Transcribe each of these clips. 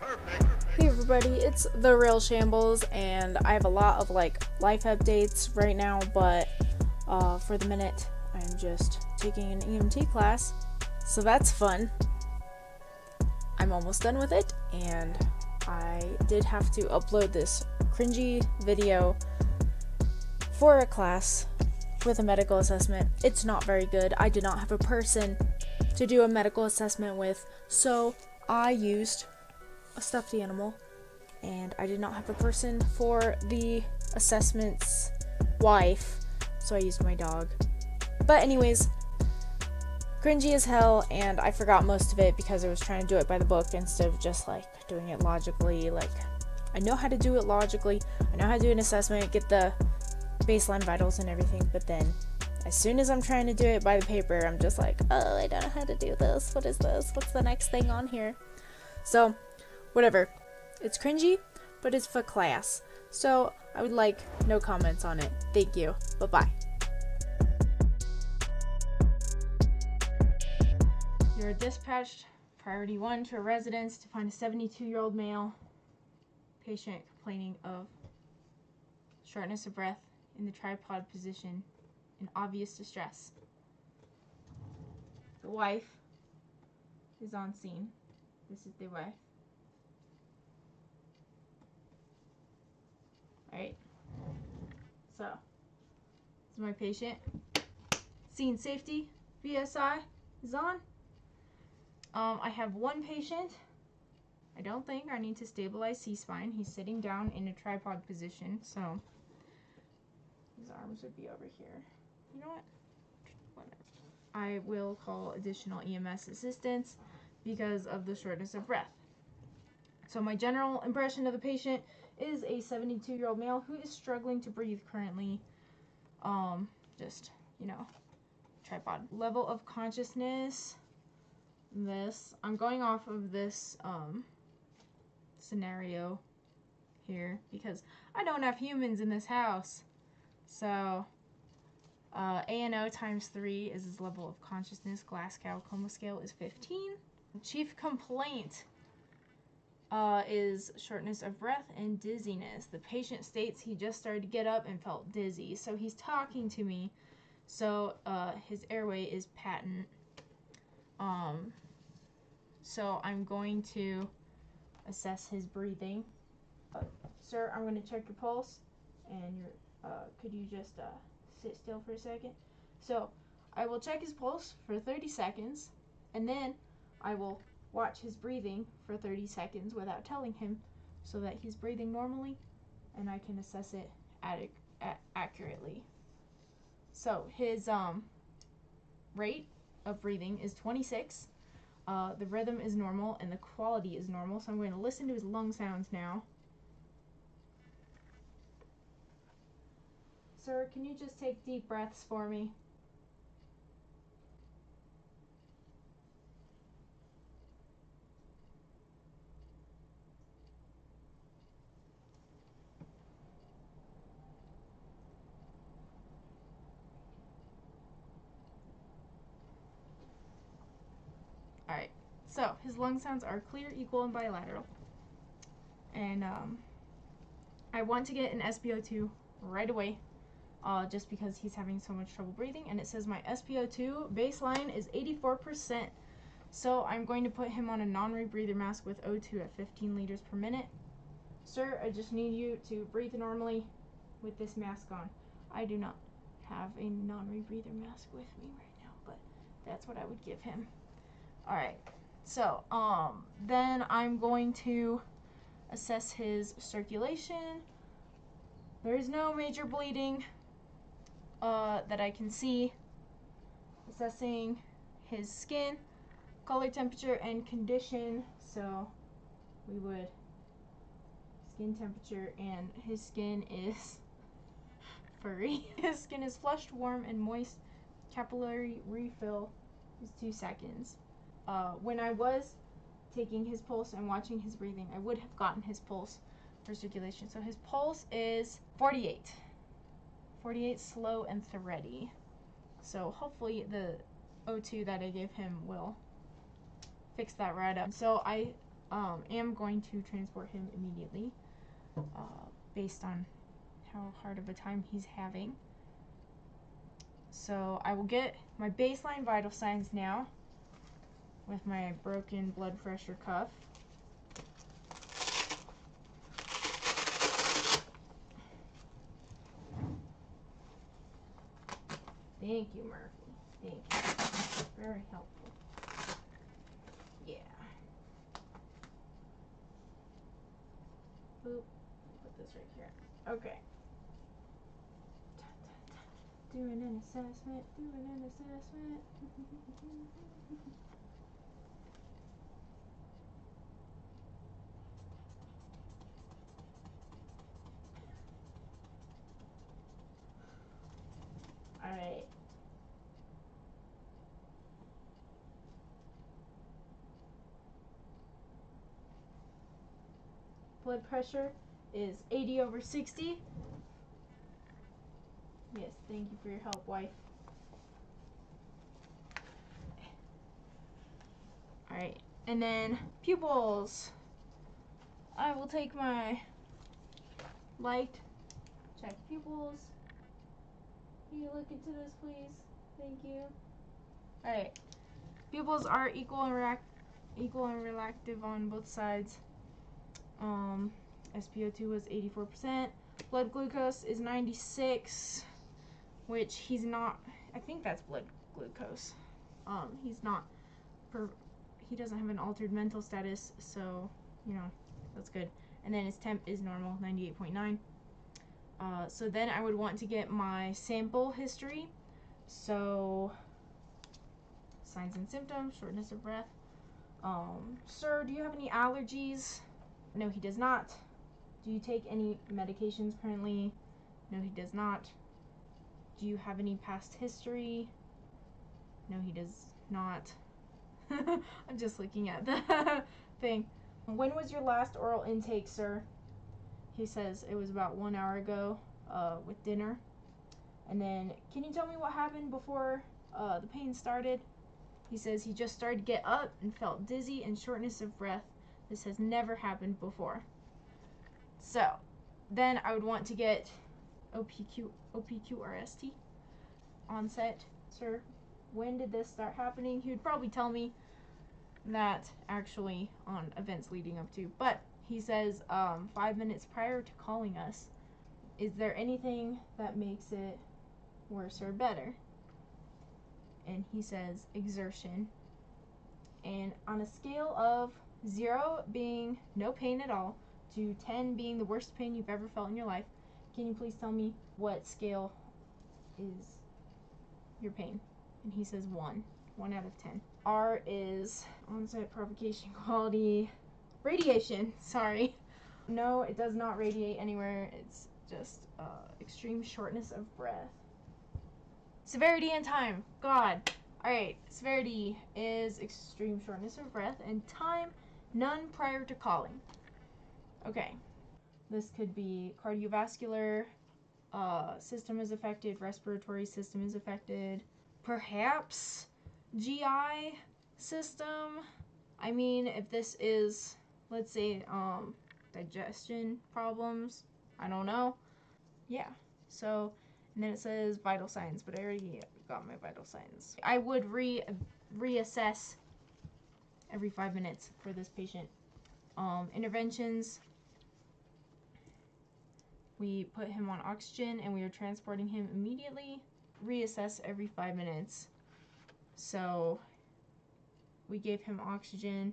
Hey everybody, it's The Real Shambles, and I have a lot of life updates right now, but for the minute, I'm just taking an EMT class, so that's fun. I'm almost done with it, and I did have to upload this cringy video for a class with a medical assessment. It's not very good. I did not have a person to do a medical assessment with, so I used a stuffed animal, and I did not have a person for the assessment's wife, so I used my dog. But anyways, cringy as hell, and I forgot most of it because I was trying to do it by the book instead of just doing it logically. I know how to do it logically, I know how to do an assessment, get the baseline vitals and everything, but then as soon as I'm trying to do it by the paper, I'm just like, oh, I don't know how to do this. What is this? What's the next thing on here? So whatever. It's cringy, but it's for class. So I would like no comments on it. Thank you. Bye-bye. You're dispatched priority 1 to a residence to find a 72-year-old male patient complaining of shortness of breath in the tripod position in obvious distress. The wife is on scene. This is the wife. Alright, so this is my patient. Scene safety, BSI is on. I have one patient. I don't think I need to stabilize C-spine. He's sitting down in a tripod position, so his arms would be over here. You know what? Whatever. I will call additional EMS assistance because of the shortness of breath. So my general impression of the patient is a 72-year-old male who is struggling to breathe currently. Just, tripod. Level of consciousness. I'm going off of this scenario here because I don't have humans in this house. So ANO times 3 is his level of consciousness. Glasgow Coma Scale is 15. Chief complaint is shortness of breath and dizziness. The patient states he just started to get up and felt dizzy. So he's talking to me. So his airway is patent. So I'm going to assess his breathing. Sir, I'm going to check your pulse, and could you just sit still for a second? So I will check his pulse for 30 seconds, and then I will watch his breathing for 30 seconds without telling him so that he's breathing normally and I can assess it accurately. So his rate of breathing is 26. The rhythm is normal and the quality is normal, so I'm going to listen to his lung sounds now. Sir, can you just take deep breaths for me? Alright, so his lung sounds are clear, equal, and bilateral. And I want to get an SpO2 right away, just because he's having so much trouble breathing. And it says my SpO2 baseline is 84%. So I'm going to put him on a non-rebreather mask with O2 at 15 liters per minute. Sir, I just need you to breathe normally with this mask on. I do not have a non-rebreather mask with me right now, but that's what I would give him. Alright, so then I'm going to assess his circulation. There is no major bleeding that I can see. Assessing his skin, color, temperature, and condition. So we would skin temperature, and his skin is furry. His skin is flushed, warm, and moist. Capillary refill is 2 seconds. When I was taking his pulse and watching his breathing, I would have gotten his pulse for circulation. So his pulse is 48. 48, slow and thready. So hopefully the O2 that I gave him will fix that right up. So I am going to transport him immediately, based on how hard of a time he's having. So I will get my baseline vital signs now with my broken blood pressure cuff. Thank you, Murphy. Thank you. Very helpful. Yeah. Boop. Put this right here. Okay. Doing an assessment. Doing an assessment. Alright. Blood pressure is 80/60. Yes, thank you for your help, wife. Alright, and then pupils. I will take my light, check pupils. Can you look into this, please? Thank you. Alright, pupils are equal and reactive on both sides. SpO2 was 84%. Blood glucose is 96, which he's not. I think that's blood glucose. He's not. He doesn't have an altered mental status, so that's good. And then his temp is normal, 98.9. So then I would want to get my sample history. So signs and symptoms: shortness of breath. Sir, do you have any allergies? No, he does not. Do you take any medications currently? No, he does not. Do you have any past history? No, he does not. I'm just looking at the thing. When was your last oral intake, sir? He says it was about 1 hour ago, with dinner. And then, can you tell me what happened before the pain started? He says he just started to get up and felt dizzy and shortness of breath. This has never happened before. So, then I would want to get OPQRST onset. Sir, when did this start happening? He would probably tell me that actually on events leading up to. But he says 5 minutes prior to calling us. Is there anything that makes it worse or better? And he says exertion. And on a scale of 0 being no pain at all to 10 being the worst pain you've ever felt in your life, can you please tell me what scale is your pain? And he says 1 out of 10. R is onset, provocation, quality, radiation. Sorry. No, it does not radiate anywhere. It's just extreme shortness of breath. Severity and time. God. Alright, severity is extreme shortness of breath, and time, none prior to calling. Okay. This could be cardiovascular system is affected, respiratory system is affected, perhaps GI system. I mean, if this is, let's say, digestion problems, I don't know. Yeah. So, and then it says vital signs, but I already got my vital signs. I would reassess every 5 minutes for this patient. Interventions. We put him on oxygen and we are transporting him immediately. Reassess every 5 minutes. So we gave him oxygen.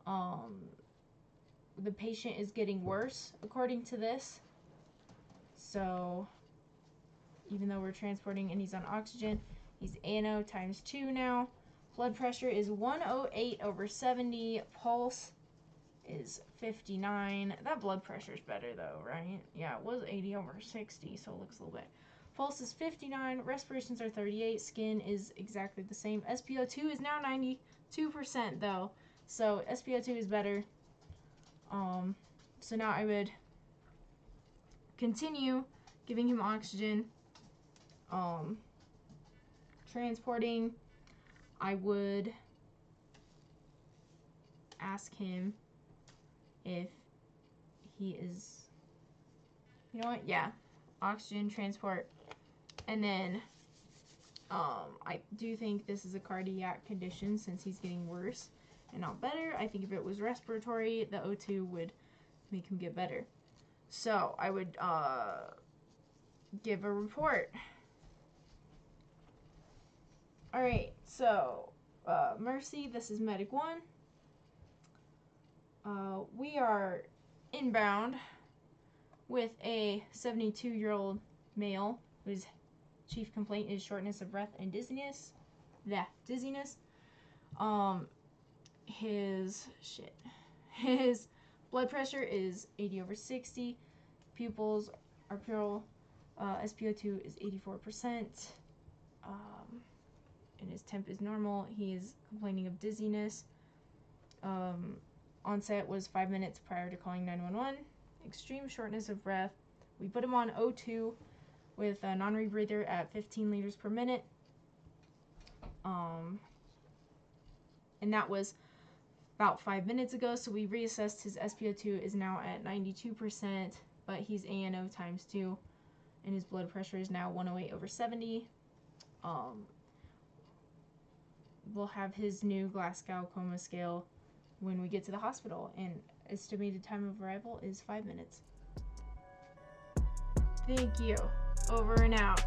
The patient is getting worse according to this. So even though we're transporting and he's on oxygen, he's ANO times 2 now. Blood pressure is 108/70. Pulse is 59. That blood pressure is better though, right? Yeah, it was 80/60, so it looks a little bit. Pulse is 59. Respirations are 38. Skin is exactly the same. SpO2 is now 92% though, so SpO2 is better. So now I would continue giving him oxygen, transporting. I would ask him if he is, you know what, yeah, oxygen transport. And then I do think this is a cardiac condition since he's getting worse and not better. I think if it was respiratory, the O2 would make him get better. So I would give a report. Alright, so Mercy, this is Medic 1. We are inbound with a 72-year-old male whose chief complaint is shortness of breath and dizziness. Yeah, dizziness. His blood pressure is 80/60. Pupils are pure. SpO2 is 84%. And his temp is normal. He is complaining of dizziness. Onset was 5 minutes prior to calling 911. Extreme shortness of breath. We put him on O2 with a non-rebreather at 15 liters per minute. And that was about 5 minutes ago, so we reassessed. His SpO2 is now at 92%, but he's ANO times 2, and his blood pressure is now 108/70. We'll have his new Glasgow Coma Scale when we get to the hospital, and estimated time of arrival is 5 minutes. Thank you. Over and out.